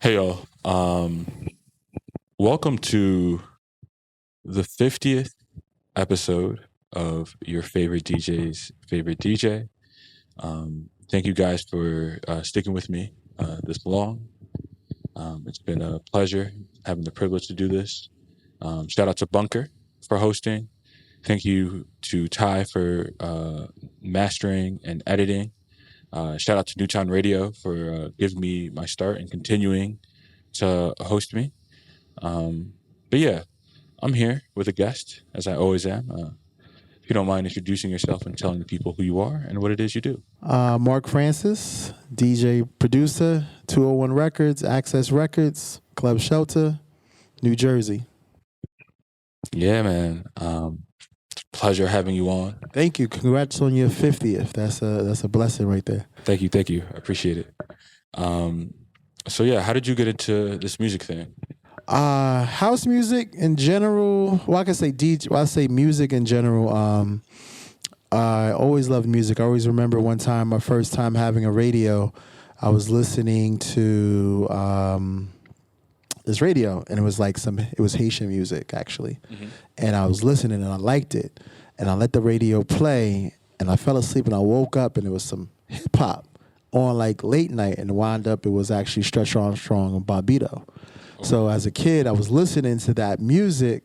Hey y'all, welcome to the 50th episode of your favorite DJ's favorite DJ. Thank you guys for sticking with me this long. It's been a pleasure having the privilege to do this. Shout out to Bunkr for hosting. Thank you to Ty for mastering and editing. Shout out to Newtown Radio for giving me my start and continuing to host me. But yeah, I'm here with a guest, as I always am. If you don't mind introducing yourself and telling the people who you are and what it is you do. Mark Francis, DJ producer, 201 Records, Access Records, Club Shelter, New Jersey. Yeah, man. Pleasure having you on. Thank you. Congrats on your 50th. That's a blessing right there. Thank you. I appreciate it. So yeah, how did you get into this music thing? House music in general. Well, I can say DJ. Well, I say music in general. I always loved music. I always remember one time, my first time having a radio. I was listening to this radio, and it was like it was Haitian music actually, and I was listening and I liked it, and I let the radio play, and I fell asleep and I woke up and it was some hip hop on like late night, and wound up it was actually Stretch Armstrong and Bobito. So as a kid, I was listening to that music,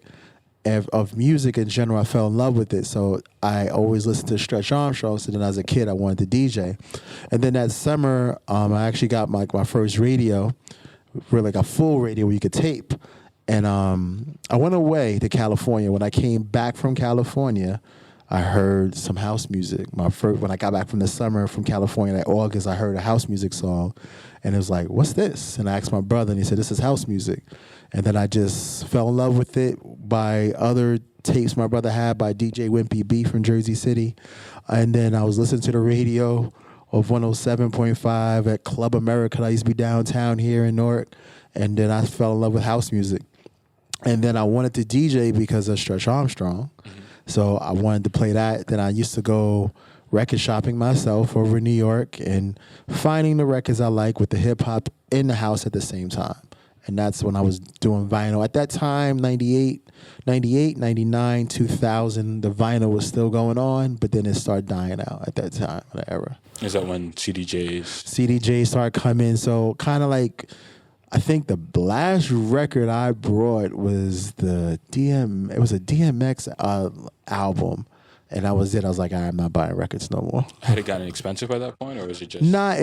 of music in general. I fell in love with it. So I always listened to Stretch Armstrong. So then as a kid, I wanted to DJ. And then that summer, I actually got my first radio, really like a full radio where you could tape. And I went away to California. When I came back from California, I heard some house music. When I got back from the summer from California, like August, I heard a house music song. And it was like, what's this? And I asked my brother, and he said, this is house music. And then I just fell in love with it by other tapes my brother had by DJ Wimpy B from Jersey City. And then I was listening to the radio of 107.5 at Club America. I used to be downtown here in Newark. And then I fell in love with house music. And then I wanted to DJ because of Stretch Armstrong. So I wanted to play that. Then I used to go record shopping myself over in New York and finding the records I like with the hip hop in the house at the same time. And that's when I was doing vinyl. At that time, 98, 99, 2000, the vinyl was still going on, but then it started dying out at that time, that era. Is that when CDJs? CDJs started coming. So kind of like, I think the last record I brought was it was a DMX album. And that was it. I was like, I'm not buying records no more. Had it gotten expensive by that point, or was it just? Nah,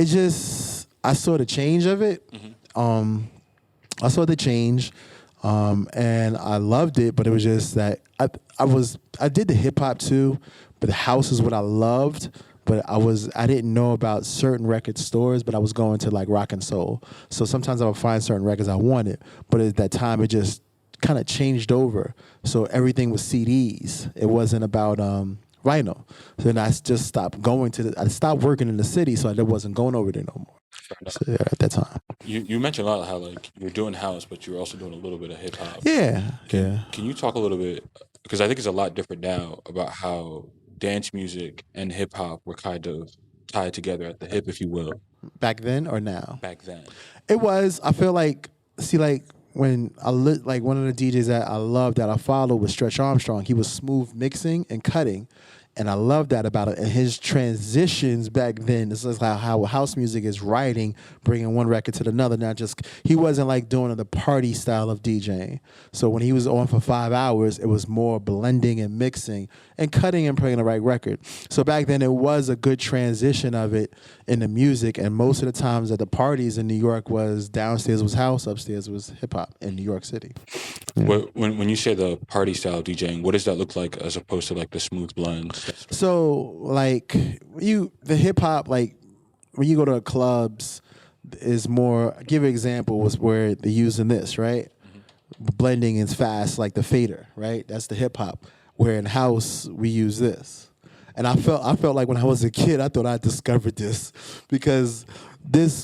I saw the change of it. I saw the change, and I loved it. But it was just that I did the hip hop too, but the house is what I loved. But I didn't know about certain record stores, but I was going to like Rock and Soul. So sometimes I would find certain records I wanted, but at that time it just kind of changed over. So everything was CDs. It wasn't about vinyl. So then I just stopped going I stopped working in the city, so I wasn't going over there no more. So, yeah, at that time. You mentioned a lot how like you're doing house, but you're also doing a little bit of hip hop. Yeah. Can you talk a little bit, because I think it's a lot different now, about how dance music and hip hop were kind of tied together at the hip, if you will. Back then or now? Back then. It was. I feel like, when like one of the DJs that I loved that I followed was Stretch Armstrong. He was smooth mixing and cutting, and I loved that about it. And his transitions back then, this is how house music is writing, bringing one record to another. Not just, he wasn't like doing the party style of DJing. So when he was on for 5 hours, it was more blending and mixing and cutting and playing the right record. So back then it was a good transition of it in the music. And most of the times at the parties in New York was downstairs was house, upstairs was hip hop in New York City. Yeah. When you say the party style DJing, what does that look like as opposed to like the smooth blends? So like the hip hop, like when you go to clubs, is more. Give an example was where they're using this, right? Blending is fast, like the fader, right? That's the hip hop. Where in house we use this, and I felt like when I was a kid, I thought I discovered this because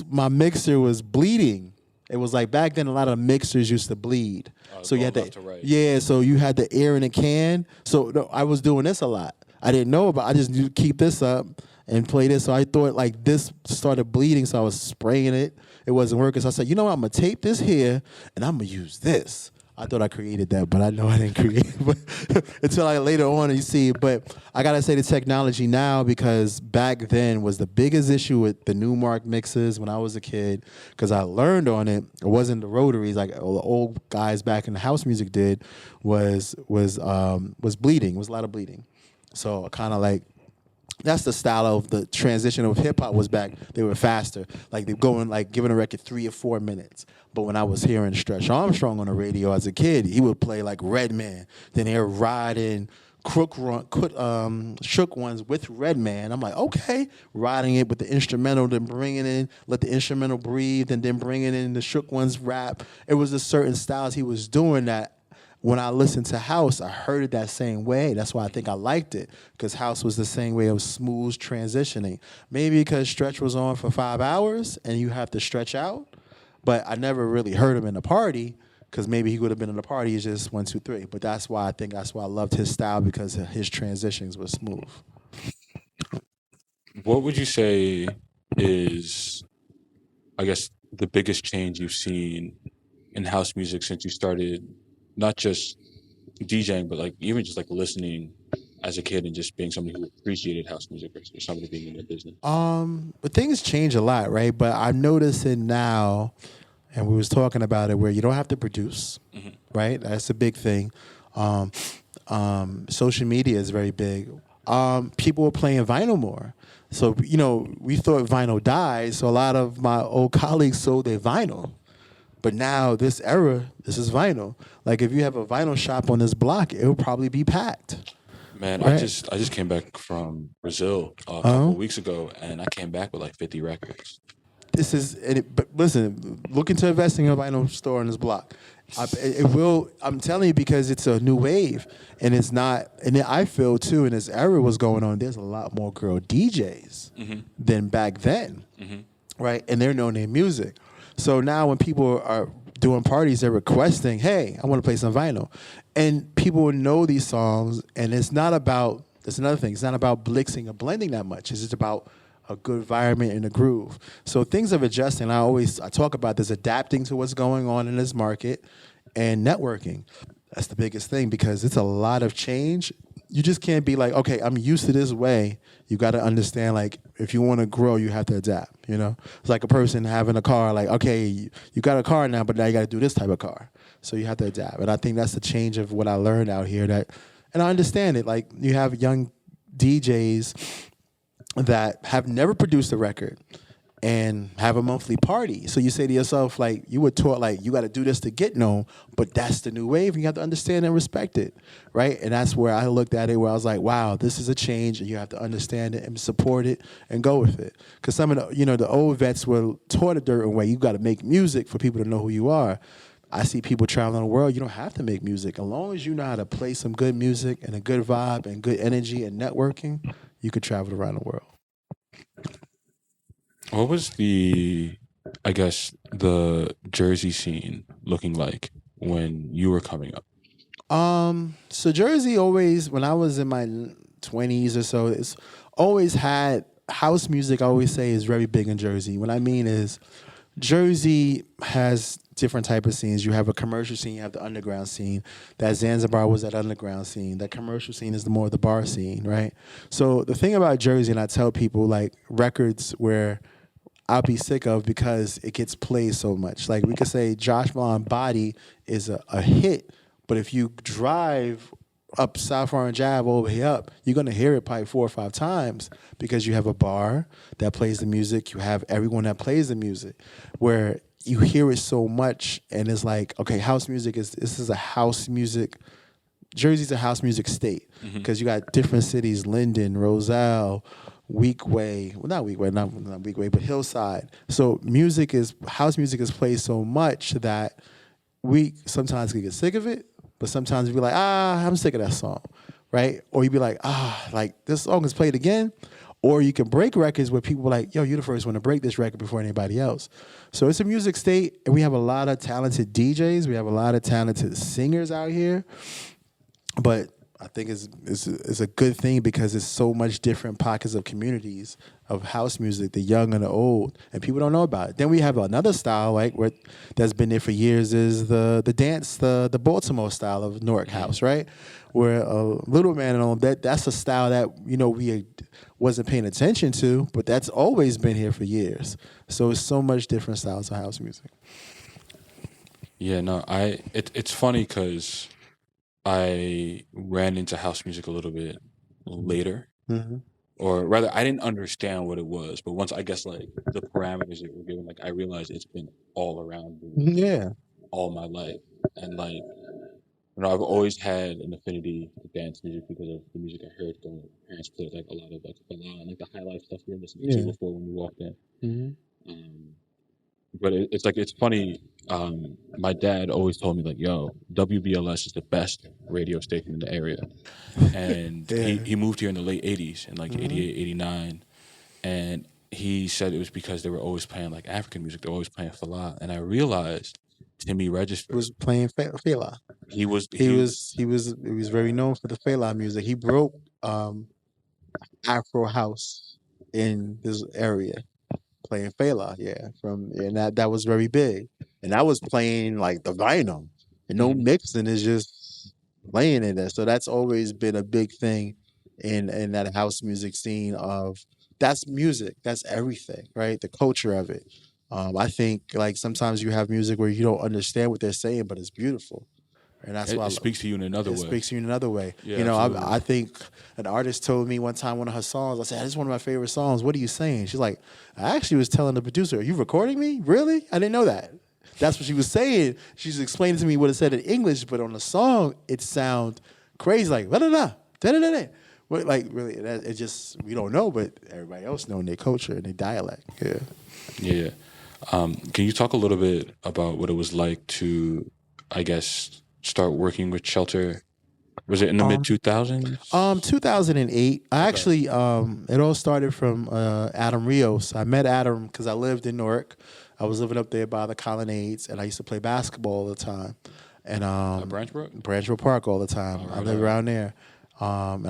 my mixer was bleeding. It was like back then a lot of mixers used to bleed. So you had so you had the air in a can. So no, I was doing this a lot. I didn't know about. I just knew keep this up and play this. So I thought like this started bleeding, so I was spraying it. It wasn't working, so I said, you know what? I'm gonna tape this here, and I'm gonna use this. I thought I created that, but I know I didn't create it. But until I later on you see. But I gotta say the technology now, because back then was the biggest issue with the Newmark mixes when I was a kid, because I learned on it. It wasn't the rotaries like all the old guys back in the house music did. Was bleeding. Was a lot of bleeding. So kind of like. That's the style of the transition of hip hop was back. They were faster. Like they going like giving a record 3 or 4 minutes. But when I was hearing Stretch Armstrong on the radio as a kid, he would play like Redman. Then they're riding Shook Ones with Redman. I'm like, okay, riding it with the instrumental, then bringing in, let the instrumental breathe, and then bringing in the Shook Ones rap. It was a certain styles he was doing that. When I listened to house, I heard it that same way. That's why I think I liked it, because house was the same way of smooth transitioning. Maybe because Stretch was on for 5 hours and you have to stretch out, but I never really heard him in a party, because maybe he would have been in a party. It's just 1, 2, 3. But that's why I loved his style, because his transitions were smooth. What would you say is, I guess, the biggest change you've seen in house music since you started? Not just DJing, but like even just like listening as a kid and just being somebody who appreciated house music or somebody being in the business. But things change a lot, right? But I'm noticing now, and we was talking about it, where you don't have to produce, right? That's a big thing. Social media is very big. People are playing vinyl more. So, we thought vinyl died, so a lot of my old colleagues sold their vinyl. But now, this era, this is vinyl. Like, if you have a vinyl shop on this block, it will probably be packed. Man, right? I just came back from Brazil a couple of weeks ago, and I came back with like 50 records. But listen, look into investing in a vinyl store on this block. It will. I'm telling you, because it's a new wave, and it's not. And I feel too, in this era was going on. There's a lot more girl DJs than back then, right? And they're knowing their music. So now when people are doing parties, they're requesting, hey, I want to play some vinyl. And people know these songs, and it's not about, that's another thing, it's not about blixing or blending that much. It's just about a good environment and a groove. So things are adjusting. I talk about this, adapting to what's going on in this market and networking. That's the biggest thing, because it's a lot of change. You just can't be like, okay, I'm used to this way. You got to understand, like, if you want to grow, you have to adapt, It's like a person having a car, like, okay, you got a car now, but now you got to do this type of car. So you have to adapt. And I think that's the change of what I learned out here. And I understand it. Like, you have young DJs that have never produced a record and have a monthly party. So you say to yourself, like, you were taught, like, you got to do this to get known, but that's the new wave. You have to understand and respect it, right? And that's where I looked at it, where I was like, wow, this is a change, and you have to understand it and support it and go with it. Because some of the, the old vets were taught a certain way. You got to make music for people to know who you are. I see people traveling the world. You don't have to make music. As long as you know how to play some good music and a good vibe and good energy and networking, you could travel around the world. What was the Jersey scene looking like when you were coming up? So Jersey always, when I was in my 20s or so, it's always had house music. I always say is very big in Jersey. What I mean is, Jersey has different type of scenes. You have a commercial scene, you have the underground scene. That Zanzibar was that underground scene. That commercial scene is the more the bar scene, right? So the thing about Jersey, and I tell people, like, records where I'll be sick of because it gets played so much. Like, we could say Josh Vaughn Body is a hit, but if you drive up South Orange Ave over here up, you're going to hear it probably 4 or 5 times, because you have a bar that plays the music. You have everyone that plays the music, where you hear it so much, and it's like, okay, house music this is a house music. Jersey's a house music state, because you got different cities, Linden, Roselle, Weekway, well, not Weekway, not Weekway, but Hillside. So house music is played so much that we sometimes can get sick of it, but sometimes we be like, I'm sick of that song, right? Or you be like, like, this song is played again. Or you can break records where people are like, yo, you're the first one to break this record before anybody else. So it's a music state, and we have a lot of talented DJs. We have a lot of talented singers out here. But I think it's a good thing because it's so much different pockets of communities of house music, the young and the old, and people don't know about it. Then we have another style like that's been there for years is the dance, the Baltimore style of Newark house, right? Where Little Man and all that's a style that we wasn't paying attention to, but that's always been here for years. So it's so much different styles of house music. Yeah, no, it's funny because I ran into house music a little bit later, or rather, I didn't understand what it was. But once I guess like the parameters that were given, like I realized it's been all around me Yeah. all my life, and like I've always had an affinity to dance music because of the music I heard growing up. Parents played like a lot of like like the high life stuff we were listening to before when we walked in. Um, but it's funny. My dad always told me like, "Yo, WBLS is the best radio station in the area," and he moved here in the late '80s, in like '88, '89, and he said it was because they were always playing like African music. They were always playing Fela, and I realized Timmy Regisford Was playing Fela. He was very known for the Fela music. He broke afro-house in this area. Playing Fela, and that was very big, and that was playing like the vinyl, and no mixing is just playing it there. So that's always been a big thing in that house music scene. That's music, that's everything, right? The culture of it. I think like sometimes you have music where you don't understand what they're saying, but it's beautiful. And that's why it speaks to you in another way. It speaks to you in another way. Yeah, I think an artist told me one time one of her songs. I said, "This is one of my favorite songs. What are you saying?" She's like, "I actually was telling the producer, are you recording me? Really? I didn't know that." That's what she was saying. She's explaining to me what it said in English, but on the song, it sounds crazy, like da da da da da da. Like really, it just we don't know, but everybody else know in their culture and their dialect. Yeah. Yeah. Can you talk a little bit about what it was like to, I guess, start working with Shelter? Was it in the mid 2000s? 2008. I actually it all started from Adam Rios. I met Adam because I lived in Newark. I was living up there by the Colonnades, and I used to play basketball all the time. And Branch Brook? Branch Brook Park all the time. I lived around there. And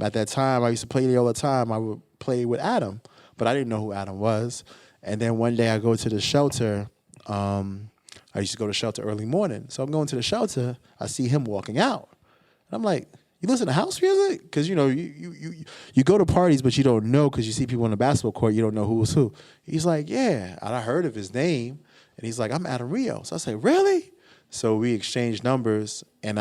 at that time, I used to play there all the time. I would play with Adam, but I didn't know who Adam was. And then one day I go to the Shelter. I used to go to Shelter early morning. So I'm going to the Shelter. I see him walking out. And I'm like, "You listen to house music?" Because, you go to parties, but you don't know because you see people on the basketball court. You don't know who's who. He's like, "Yeah." And I heard of his name. And he's like, "I'm Adam Rios." I say, "Really?" So we exchanged numbers. And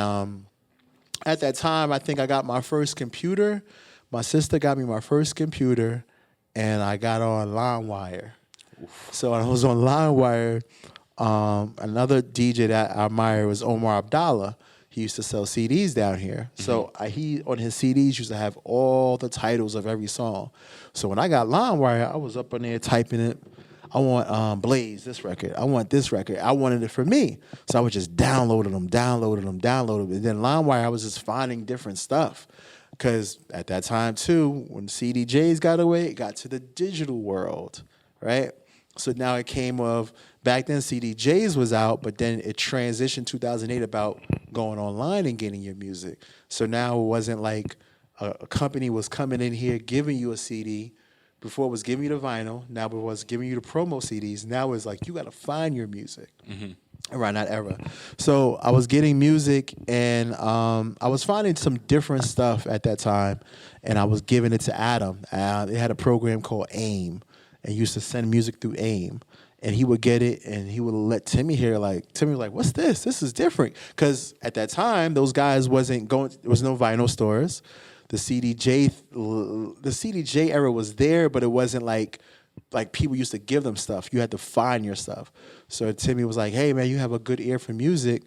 at that time, I think I got my first computer. My sister got me my first computer. And I got on LimeWire. So I was on LimeWire. Another DJ that I admire was Omar Abdallah. He used to sell CDs down here. So he on his CDs used to have all the titles of every song. So when I got LimeWire, I was up on there typing it. I want Blaze, this record. I want this record. I wanted it for me. So I was just downloading them. And then LimeWire, I was just finding different stuff. Because at that time, too, when CDJs got away, it got to the digital world, right? So now it came of, back then CDJs was out, but then it transitioned 2008 about going online and getting your music. So now it wasn't like a company was coming in here giving you a CD. Before it was giving you the vinyl. Now it was giving you the promo CDs. Now it's like you got to find your music around that era. So I was getting music and I was finding some different stuff at that time, and I was giving it to Adam. They had a program called AIM, and used to send music through AIM. And he would get it, and he would let Timmy hear. Like Timmy was like, "What's this? This is different." Because at that time, those guys wasn't going. There was no vinyl stores. The CDJ era was there, but it wasn't like people used to give them stuff. You had to find your stuff. So Timmy was like, "Hey man, you have a good ear for music.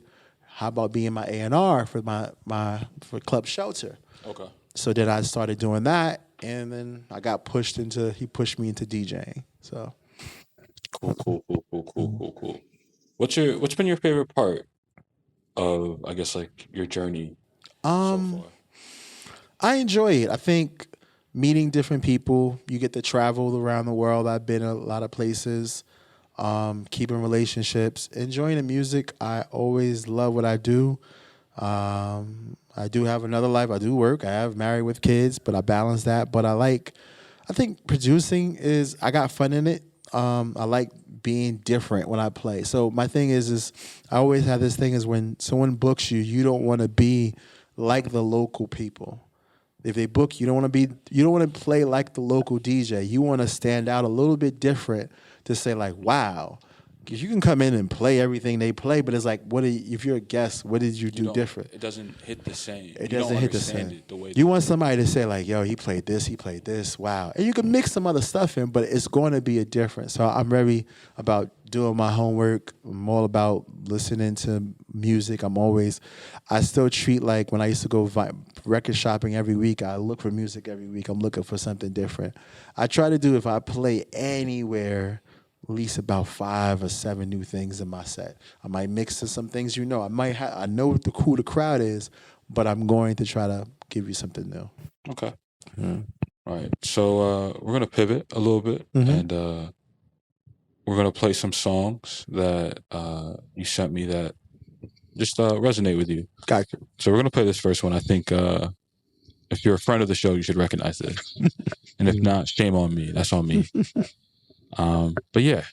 How about being my A&R for for Club Shelter?" Okay. So then I started doing that, and then I got he pushed me into DJing. So Cool. What's been your favorite part of, I guess, like your journey so far? I enjoy it. I think meeting different people. You get to travel around the world. I've been a lot of places. Keeping relationships, enjoying the music. I always love what I do. I do have another life. I do work. I have married with kids, but I balance that. But I think producing is, I got fun in it. I like being different when I play. So my thing is I always have this thing is when someone books you, you don't want to be like the local people. If they book you, you don't want to play like the local DJ. You want to stand out a little bit different to say like, wow. Because you can come in and play everything they play, but it's like, if you're a guest, what did you do different? It doesn't hit the same. It doesn't hit the same. It the way you want somebody to say like, yo, he played this, wow. And you can mix some other stuff in, but it's going to be a difference. So I'm very about doing my homework. I'm all about listening to music. I still treat like when I used to go record shopping every week, I look for music every week. I'm looking for something different. I try to do, if I play anywhere, at least about 5 or 7 new things in my set. I might mix to some things, I know who the crowd is, but I'm going to try to give you something new. Okay. Yeah. All right. So we're gonna pivot a little bit, and we're gonna play some songs that you sent me that just resonate with you. Gotcha. So we're gonna play this first one. I think if you're a friend of the show, you should recognize this, and if not, shame on me. That's on me. But yeah.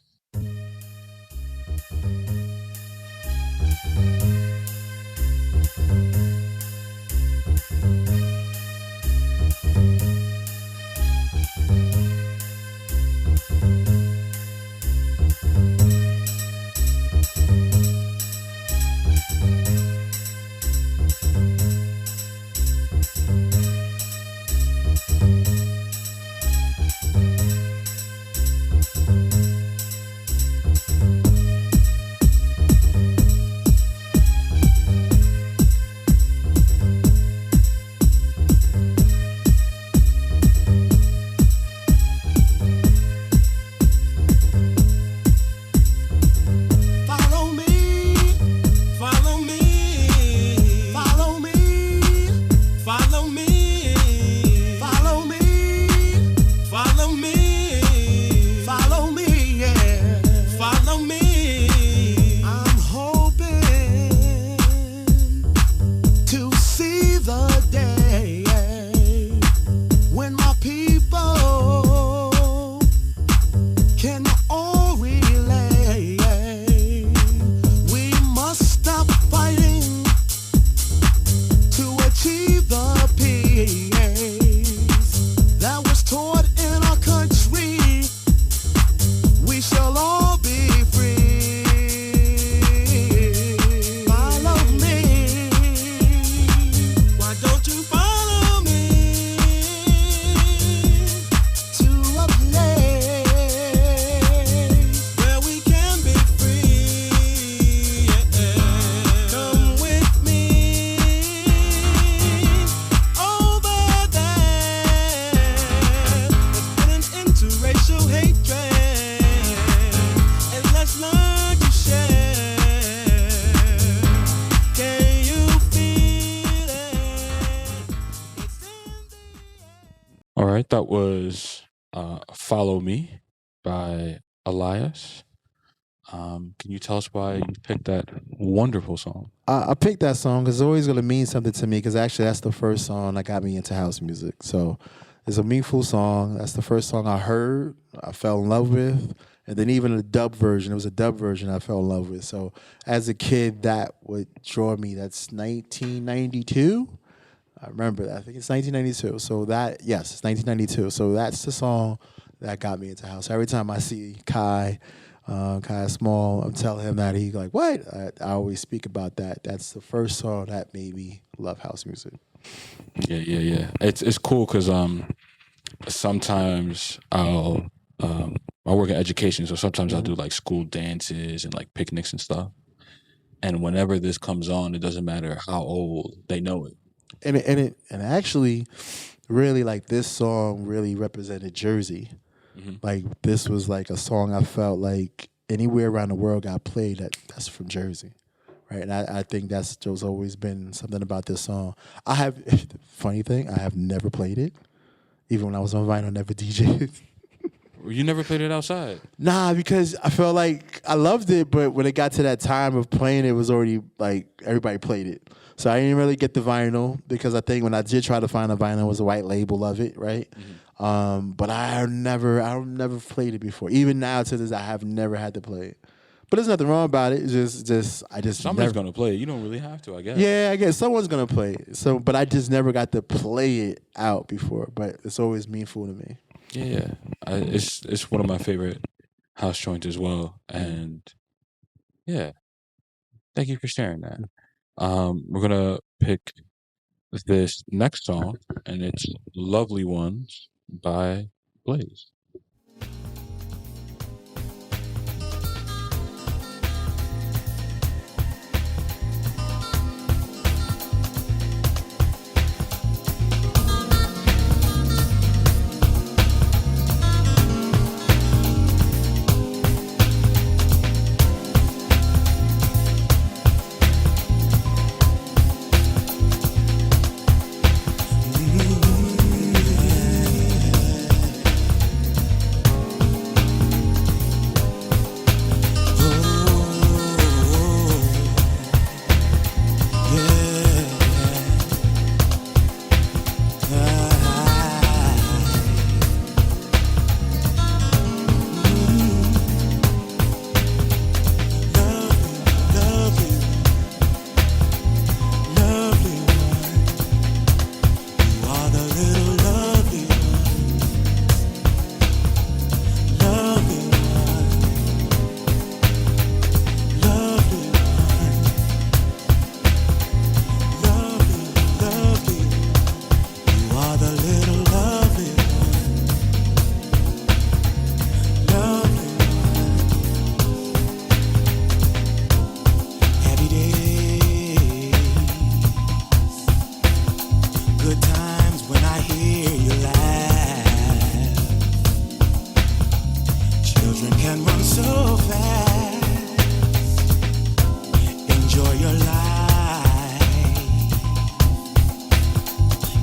That was Follow Me by Elias. Can you tell us why you picked that wonderful song? I picked that song because it's always going to mean something to me because actually that's the first song that got me into house music. So it's a meaningful song. That's the first song I heard, I fell in love with. And then even the dub version, it was a dub version I fell in love with. So as a kid, that would draw me. That's 1992. I remember that. I think it's 1992. So yes, it's 1992. So that's the song that got me into house. Every time I see Kai Small, I'm telling him that he's like, what? I always speak about that. That's the first song that made me love house music. Yeah. It's cool because sometimes I work in education, so sometimes I'll do like school dances and like picnics and stuff. And whenever this comes on, it doesn't matter how old, they know it. And actually, really, like, this song really represented Jersey. Mm-hmm. Like, this was like a song I felt like anywhere around the world got played, that's from Jersey, right? And I think there's always been something about this song. Funny thing, I have never played it. Even when I was on vinyl, never DJed. You never played it outside? Nah, because I felt like I loved it, but when it got to that time of playing, it was already like everybody played it. So I didn't really get the vinyl because I think when I did try to find a vinyl, it was a white label of it, right? But I've never played it before. Even now to this, I have never had to play it. But there's nothing wrong about it. It's just Somebody's gonna play it. You don't really have to, I guess. Yeah, I guess someone's gonna play it. So, but I just never got to play it out before. But it's always meaningful to me. Yeah. It's one of my favorite house joints as well. And yeah, thank you for sharing that. We're gonna pick this next song, and it's "Lovely Ones" by Blaze.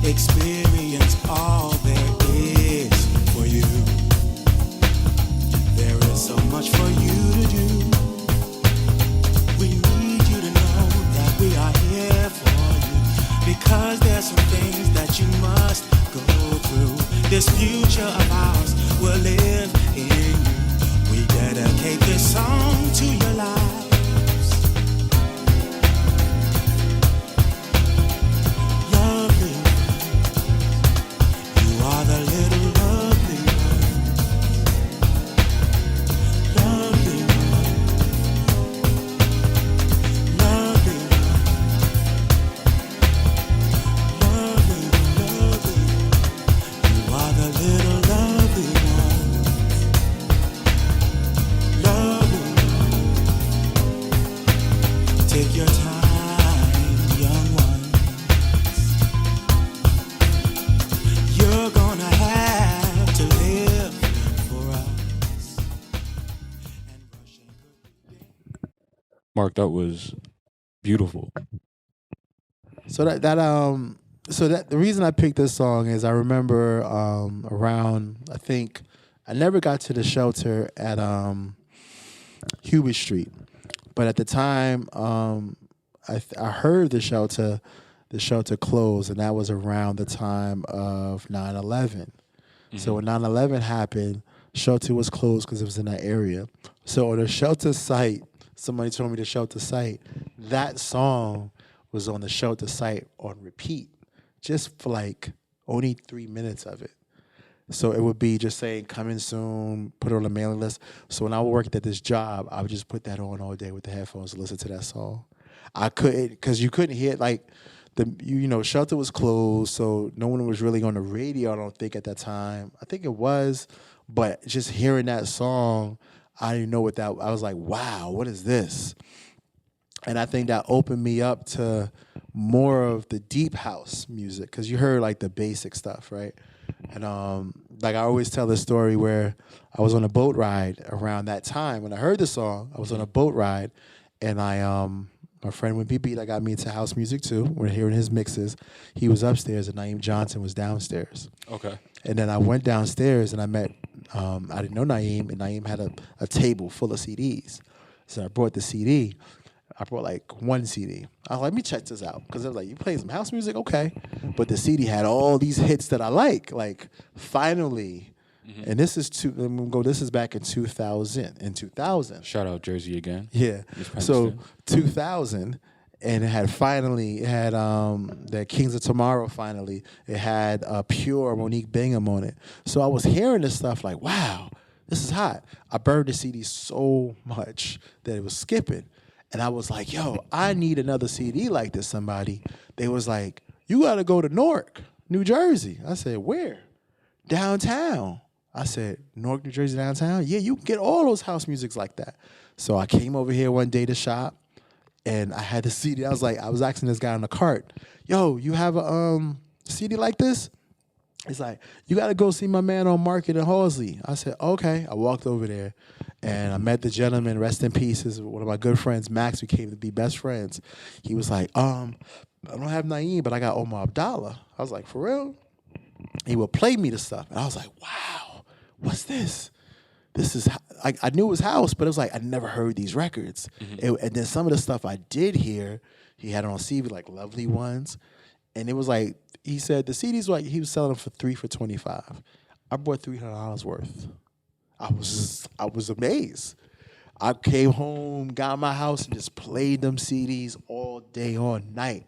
Experience all there is for you. There is so much for you to do. We need you to know that we are here for you, because there's some things that you must go through. This future of ours will live in you. We dedicate this song to your lives. Mark, that was beautiful. So the reason I picked this song is I remember around, I think I never got to the shelter at Hubert Street, but at the time I heard the shelter closed, and that was around the time of 9/11. So when 9/11 happened, shelter was closed because it was in that area. So on the shelter site, somebody told me the shelter site, that song was on the shelter site on repeat, just for like only 3 minutes of it. So it would be just saying, coming soon, put it on the mailing list. So when I worked at this job, I would just put that on all day with the headphones and listen to that song. I couldn't, because you couldn't hear it, like, shelter was closed, so no one was really on the radio, I don't think, at that time. I think it was, but just hearing that song, I didn't know what that, I was like, wow, what is this? And I think that opened me up to more of the deep house music, because you heard like the basic stuff, right? And like I always tell this story where I was on a boat ride around that time. When I heard the song, I was on a boat ride, and my friend with BB that got me into house music too, we're hearing his mixes, he was upstairs and Naeem Johnson was downstairs. Okay. And then I went downstairs and I met I didn't know Naeem, and Naeem had a table full of CDs. So I brought the CD. I brought like one CD. I was like, let me check this out. Because I was like, you play some house music? Okay. But the CD had all these hits that I like finally. And this is this is back in 2000. In 2000. Shout out Jersey again. Yeah. So 2000, and it had the Kings of Tomorrow finally. It had Pure, Monique Bingham on it. So I was hearing this stuff like, wow, this is hot. I burned the CD so much that it was skipping. And I was like, yo, I need another CD like this, somebody. They was like, you got to go to Newark, New Jersey. I said, where? Downtown. I said, Newark, New Jersey, downtown? Yeah, you can get all those house musics like that. So I came over here one day to shop, and I had the CD. I was asking this guy on the cart, yo, you have a CD like this? He's like, you got to go see my man on Market in Halsey. I said, okay. I walked over there, and I met the gentleman, rest in peace, is one of my good friends, Max. We came to be best friends. He was like, I don't have Naeem, but I got Omar Abdallah. I was like, for real? He would play me the stuff. And I was like, wow, what's this? This is, I knew it was house, but it was like, I never heard these records. And then some of the stuff I did hear, he had on CV, like Lovely Ones. And it was like, he said the CDs, like he was selling them for $3 for $25. I bought $300 worth. I was amazed. I came home, got in my house, and just played them CDs all day, all night.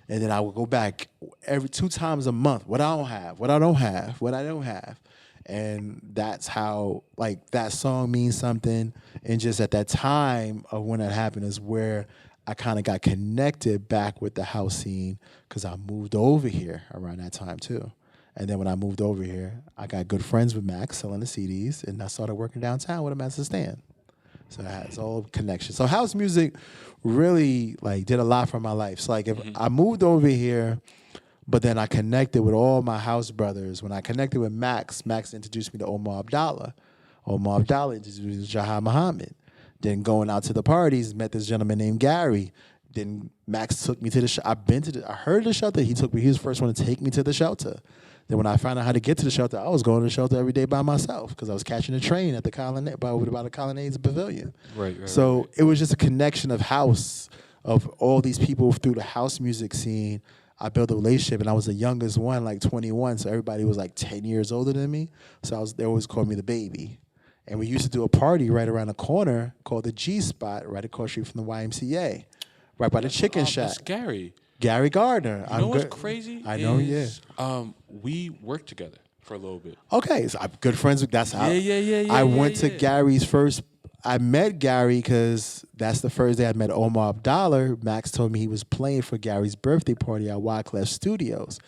And then I would go back every 2 times a month. What I don't have. And that's how, like, that song means something. And just at that time of when that happened is where I kind of got connected back with the house scene, because I moved over here around that time too. And then when I moved over here, I got good friends with Max selling the CDs, and I started working downtown with him as a stand. So that's all connection. So house music really like did a lot for my life. So like if I moved over here, but then I connected with all my house brothers. When I connected with Max, Max introduced me to Omar Abdallah. Omar Abdallah introduced me to Jahar Muhammad. Then going out to the parties, met this gentleman named Gary. Then Max took me to the I heard the shelter. He was the first one to take me to the shelter. Then when I found out how to get to the shelter, I was going to the shelter every day by myself because I was catching a train at the Colonnade, by the Colonnades Pavilion. Right. So it was just a connection of house, of all these people through the house music scene. I built a relationship, and I was the youngest one, like 21, so everybody was like 10 years older than me. So they always called me the baby. And we used to do a party right around the corner called the G Spot, right across the street from the YMCA, right by the Chicken Shack. That's Gary. Gary Gardner. You know what's crazy? I know, we worked together for a little bit. Okay, so I'm good friends with. That's how. Yeah. I went to Gary's first. I met Gary because that's the first day I met Omar Abdallah. Max told me he was playing for Gary's birthday party at Wyclef Studios.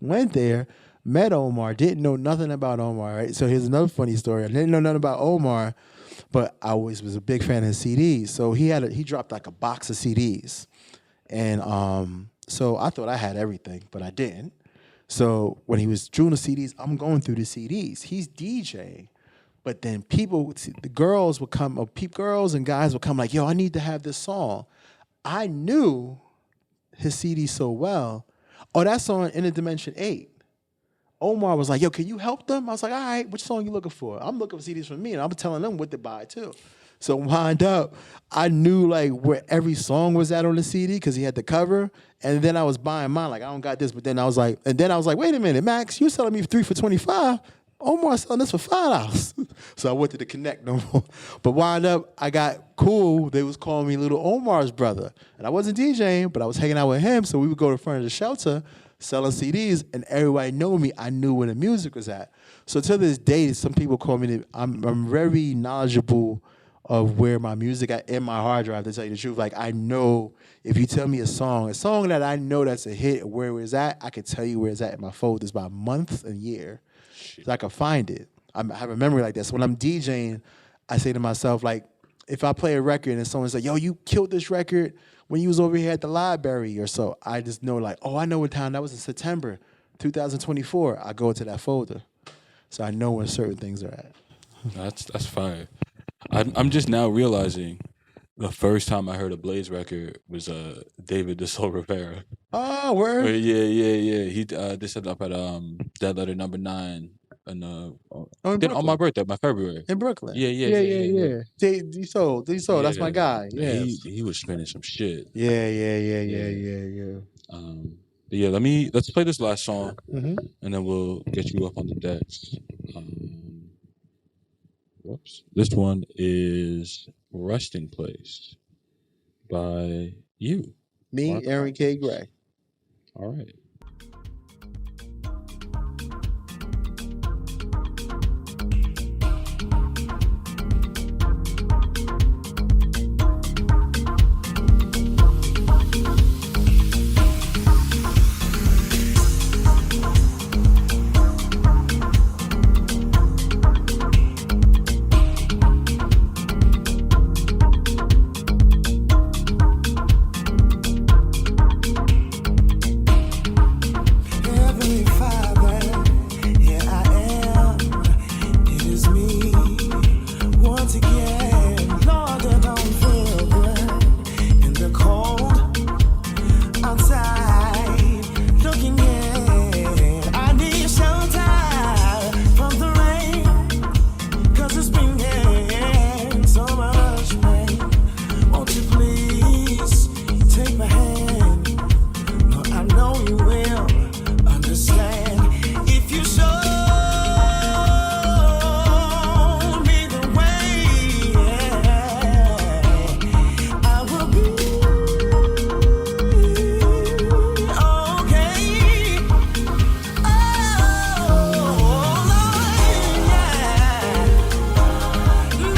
Went there, met Omar, didn't know nothing about Omar, right? So here's another funny story. I didn't know nothing about Omar, but I always was a big fan of his CDs. So he dropped like a box of CDs. And so I thought I had everything, but I didn't. So when he was doing the CDs, I'm going through the CDs. He's DJing. But then the girls would come, or girls and guys would come like, yo, I need to have this song. I knew his CD so well. Oh, that song, In a Dimension 8. Omar was like, yo, can you help them? I was like, all right, which song you looking for? I'm looking for CDs for me, and I'm telling them what to buy too. So wind up, I knew like where every song was at on the CD because he had the cover. And then I was buying mine, like, I don't got this. But then I was like, wait a minute, Max, you selling me 3 for $25. Omar selling this for $5. So I wanted to connect no more. But wind up, I got cool. They was calling me Little Omar's brother. And I wasn't DJing, but I was hanging out with him. So we would go to front of the shelter selling CDs, and everybody know me. I knew where the music was at. So to this day, some people call me, I'm very knowledgeable of where my music at in my hard drive, to tell you the truth. Like, I know if you tell me a song that I know that's a hit, where it's at, I can tell you where it's at in my folders by month and year. So I can find it. I have a memory like that. So when I'm DJing, I say to myself, like, if I play a record and someone's like, yo, you killed this record when you was over here at the library or so, I just know, like, oh, I know what time that was in September 2024. I go to that folder. So I know where certain things are at. That's fire. I'm just now realizing the first time I heard a Blaze record was David De Soul Rivera. Oh, word? Yeah. He this set up at Dead Letter Number 9 and in then on my Brooklyn. birthday, my February. In Brooklyn. Yeah. D Soul, that's my guy. Yeah. He was spinning some shit. Yeah. But yeah, let's play this last song, Mm-hmm. and then we'll get you up on the decks. Whoops. This one is "Resting Place" by you. Me, Mark Aaron Fox. K. Gray. All right. Heavenly Father, here I am. It is me once again. Lord, I don't feel good in the cold outside. Looking in, I need shelter from the rain, 'cause it's bringing so much pain. Won't you please take my hand? No, I know you will understand if you show me the way. I will be okay. Oh Lord, yeah. You're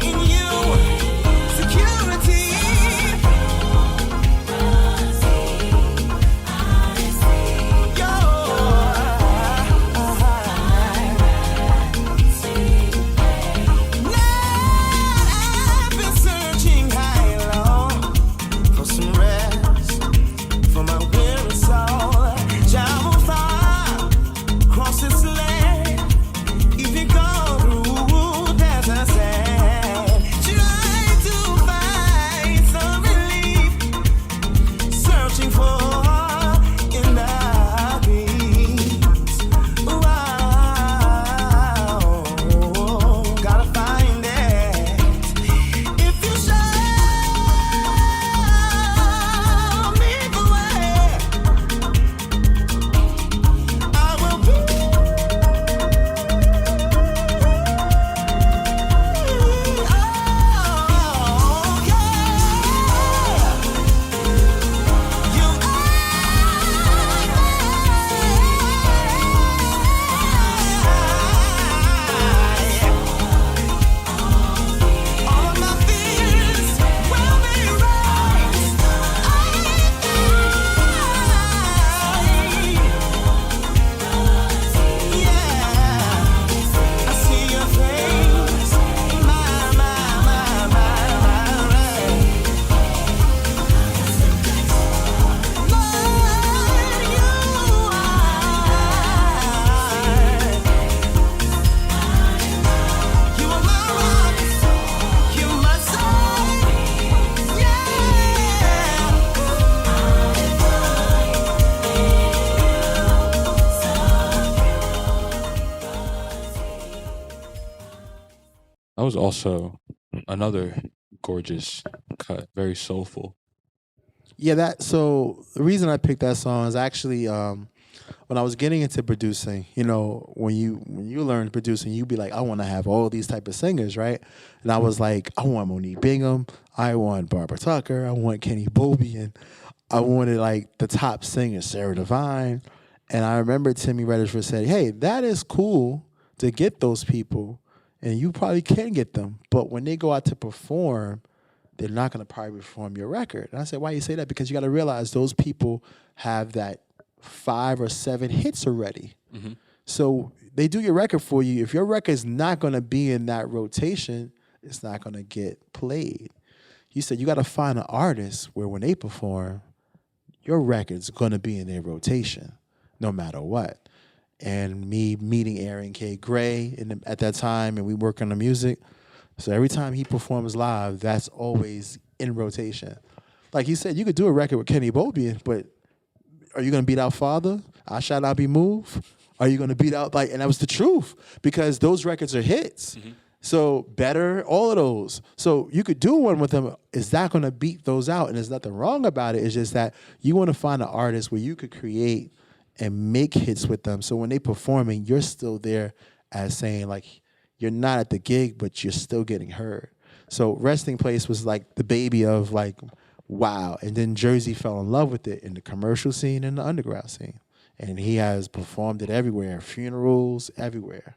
in you, security. I've been searching high and low for some rest for my weary soul. Travel far across this land, even go through desert sand. Try to find some relief, searching for inner peace. Wow, gotta find it. If you show me the way, I will be all of my fears will be raised. I see your face, my. You are my rock, you're my soul, That was also another gorgeous cut, very soulful. Yeah, so the reason I picked that song is actually when I was getting into producing, when you learn producing, you be like, I want to have all these type of singers, right? And I was like, I want Monique Bingham, I want Barbara Tucker, I want Kenny Bobby, and I wanted like the top singers, Sarah Devine. And I remember Timmy Regisford said, hey, that is cool to get those people, and you probably can get them, but when they go out to perform, they're not going to probably perform your record. And I said, why you say that? Because you got to realize those people have that 5 or 7 hits already. Mm-hmm. So they do your record for you. If your record is not going to be in that rotation, it's not going to get played. You said you got to find an artist where when they perform, your record's going to be in their rotation no matter what. and me meeting Aaron K. Gray at that time, and we work on the music. So every time he performs live, that's always in rotation. Like he said, you could do a record with Kenny Bobian, but are you going to beat out Father? I Shall Not Be Moved? Are you going to beat out, and that was the truth, because those records are hits. Mm-hmm. So Better, all of those. So you could do one with them. Is that going to beat those out? And there's nothing wrong about it. It's just that you want to find an artist where you could create and make hits with them. So when they performing, you're still there as saying, like, you're not at the gig, but you're still getting heard. So Resting Place was like the baby of like, wow. And then Jersey fell in love with it in the commercial scene and the underground scene. And he has performed it everywhere, funerals, everywhere.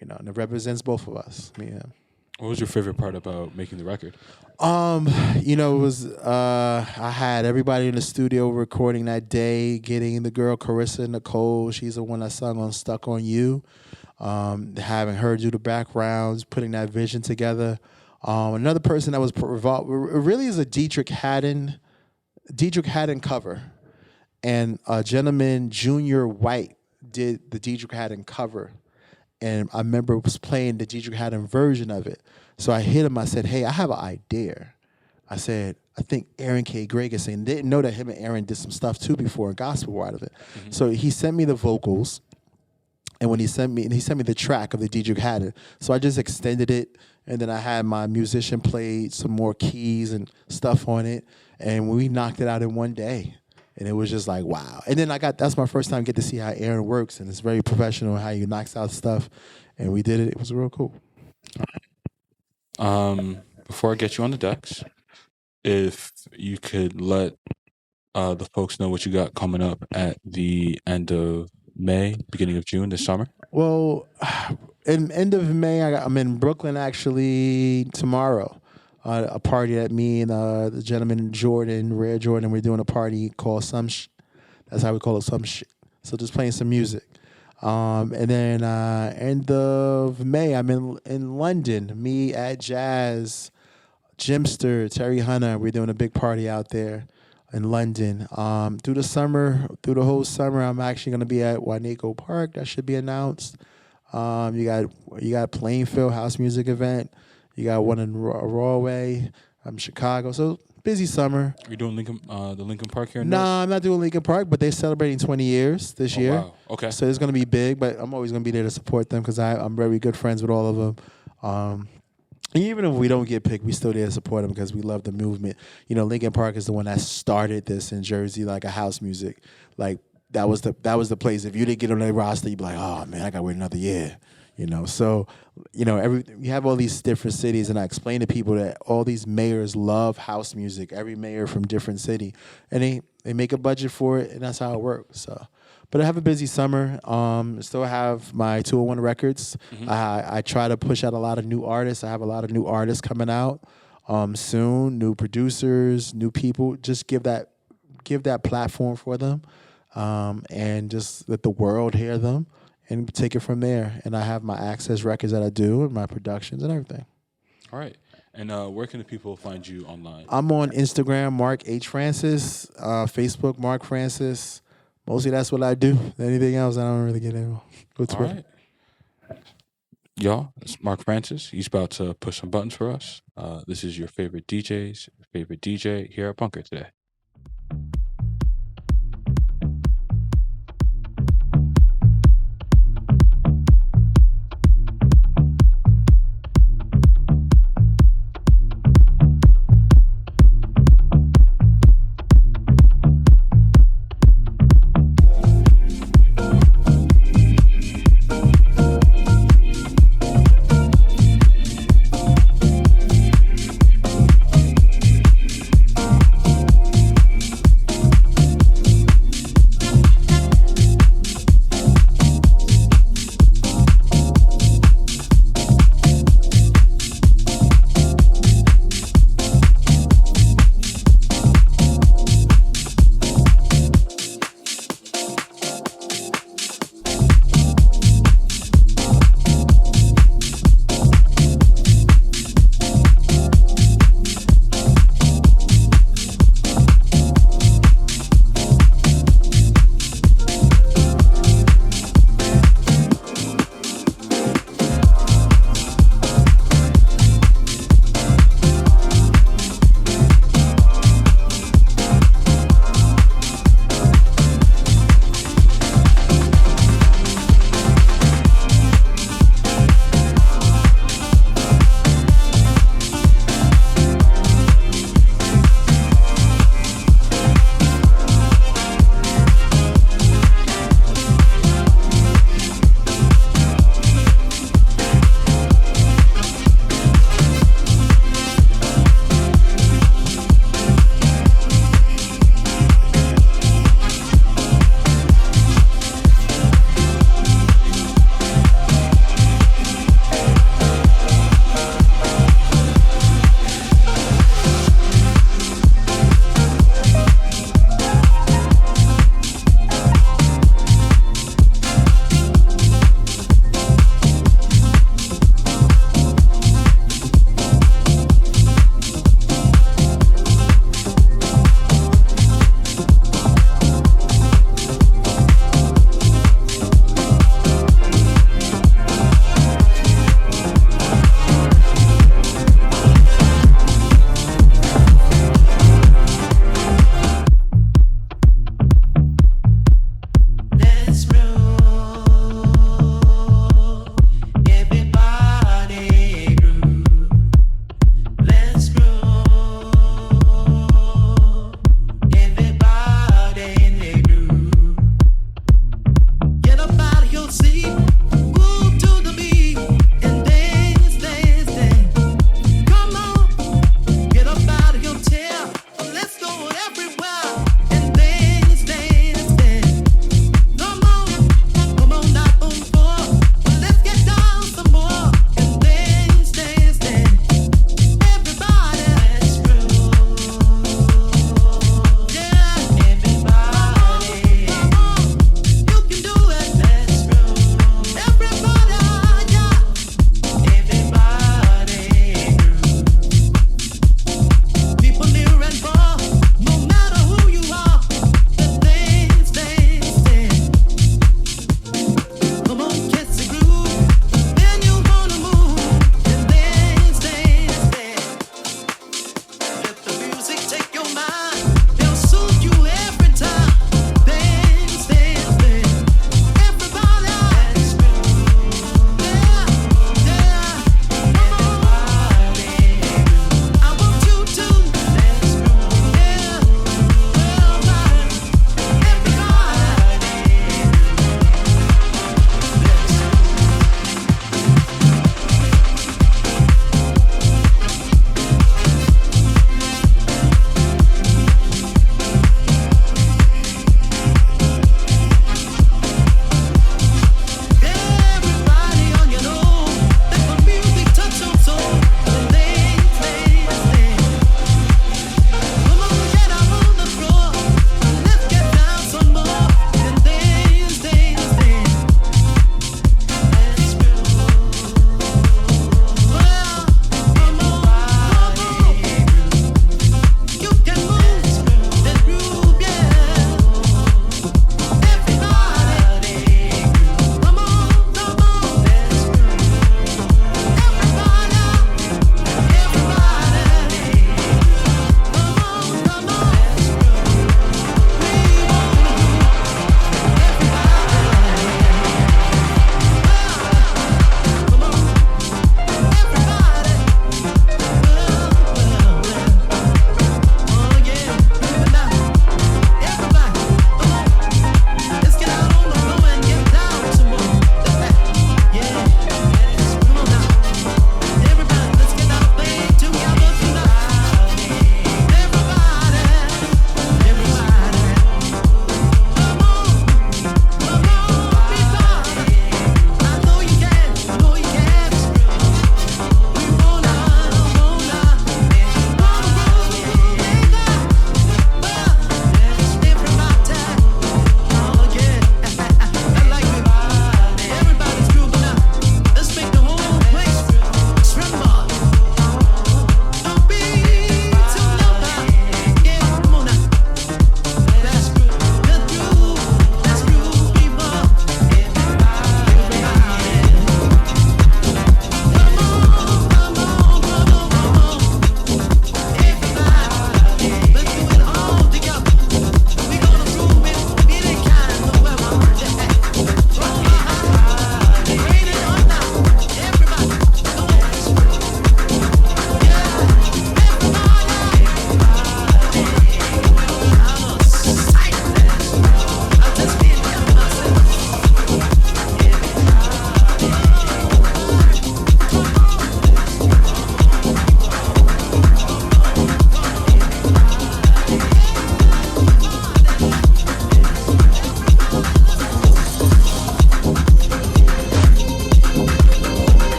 And it represents both of us, me and him. What was your favorite part about making the record? It was I had everybody in the studio recording that day, getting the girl Carissa Nicole. She's the one that sung on Stuck on You. Having her do the backgrounds, putting that vision together. Another person that was involved really is a Dietrich Haddon cover. And a gentleman, Junior White, did the Dietrich Haddon cover. And I remember was playing the Dietrich Haddon version of it. So I hit him. I said, hey, I have an idea. I said, I think Aaron K. Gray is saying, didn't know that him and Aaron did some stuff too before in gospel out of it. Mm-hmm. So he sent me the vocals. And when he sent me the track of the Dietrich Haddon. So I just extended it. And then I had my musician play some more keys and stuff on it. And we knocked it out in one day. And it was just like, wow. And then that's my first time get to see how Aaron works. And it's very professional how he knocks out stuff. And we did it. It was real cool. Before I get you on the decks, if you could let the folks know what you got coming up at the end of May, beginning of June this summer. Well, in end of May, I'm in Brooklyn actually tomorrow. A party that me and the gentleman Rare Jordan, we're doing a party called Some Shit. That's how we call it, Some Shit. So just playing some music. And then end of May, I'm in London. Me at Jazz, Jimster, Terry Hunter. We're doing a big party out there in London. Through the whole summer, I'm actually going to be at Waneco Park. That should be announced. You got Plainfield House Music Event. You got one in Rawway, Chicago. So busy summer. Are you doing the Lincoln Park here? No, I'm not doing Lincoln Park, but they're celebrating 20 years this year. Wow. Okay. So it's going to be big, but I'm always going to be there to support them because I'm very good friends with all of them. And even if we don't get picked, we still there to support them because we love the movement. Lincoln Park is the one that started this in Jersey, like a house music. Like that was the place. If you didn't get on their roster, you'd be like, oh man, I got to wait another year. So, we have all these different cities, and I explain to people that all these mayors love house music, every mayor from different city, and they make a budget for it, and that's how it works. So, but I have a busy summer. Still have my 201 records. Mm-hmm. I try to push out a lot of new artists. I have a lot of new artists coming out soon, new producers, new people. Just give that platform for them, and just let the world hear them. And take it from there. And I have my Access records that I do and my productions and everything. All right. And where can the people find you online? I'm on Instagram, Mark H. Francis. Facebook, Mark Francis. Mostly that's what I do. Anything else, I don't really get into. Go Twitter. All right. Y'all, it's Mark Francis. He's about to push some buttons for us. This is your favorite DJ here at Bunkr today.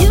You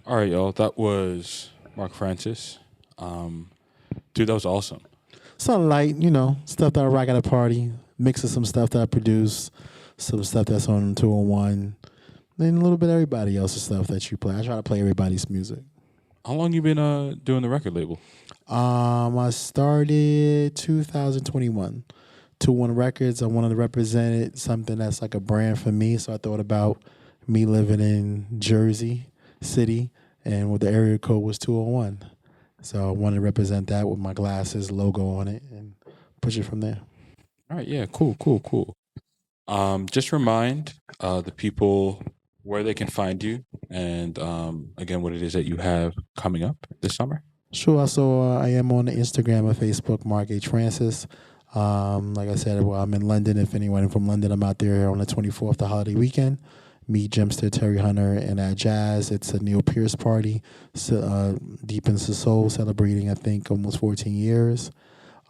All right, y'all. That was Mark Francis. Dude, that was awesome. Something light, stuff that I rock at a party. Mix of some stuff that I produce, some stuff that's on 201, then a little bit of everybody else's stuff that you play. I try to play everybody's music. How long you been doing the record label? I started 2021. 2-1 Records. I wanted to represent something that's like a brand for me, so I thought about me living in Jersey City, and with the area code was 201. So I wanted to represent that with my glasses logo on it and push it from there. All right, yeah, cool. Just remind the people where they can find you, and again, what it is that you have coming up this summer. Sure. So I am on the Instagram and Facebook, Mark H. Francis. Like I said, I'm in London. If anyone from London, I'm out there on the 24th, the holiday weekend. Meet Jimster, Terry Hunter, and at Jazz. It's a Neil Pierce party, deep into soul, celebrating, I think, almost 14 years.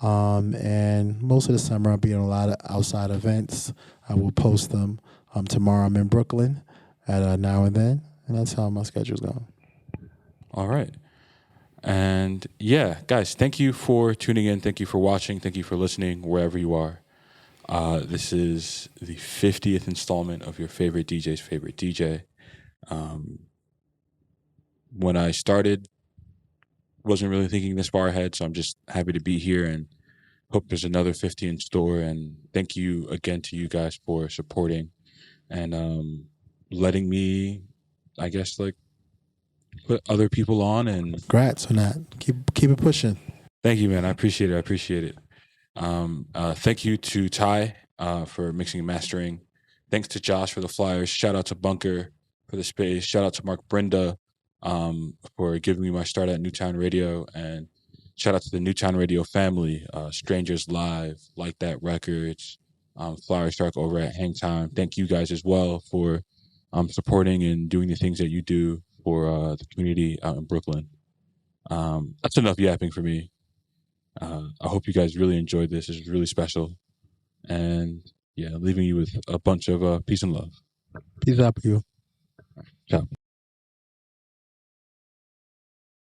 And most of the summer, I'll be on a lot of outside events. I will post them. Tomorrow, I'm in Brooklyn at Now and Then, and that's how my schedule's going. All right. And yeah, guys, thank you for tuning in. Thank you for watching. Thank you for listening, wherever you are. This is the 50th installment of your favorite DJ's favorite DJ. When I started, wasn't really thinking this far ahead, so I'm just happy to be here and hope there's another 50 in store. And thank you again to you guys for supporting and letting me, I guess, like, put other people on. And congrats on that. Keep it pushing. Thank you, man. I appreciate it. Thank you to Ty for mixing and mastering. Thanks to Josh for the flyers. Shout out to Bunkr for the space. Shout out to Mark Brinda for giving me my start at Newtown Radio. And shout out to the Newtown Radio family, Strangers Live, Like That Records, Flower Shark over at Hang Time. Thank you guys as well for supporting and doing the things that you do for the community out in Brooklyn. That's enough yapping for me. I hope you guys really enjoyed this. It's really special. And yeah, leaving you with a bunch of peace and love. Peace out, you. Ciao.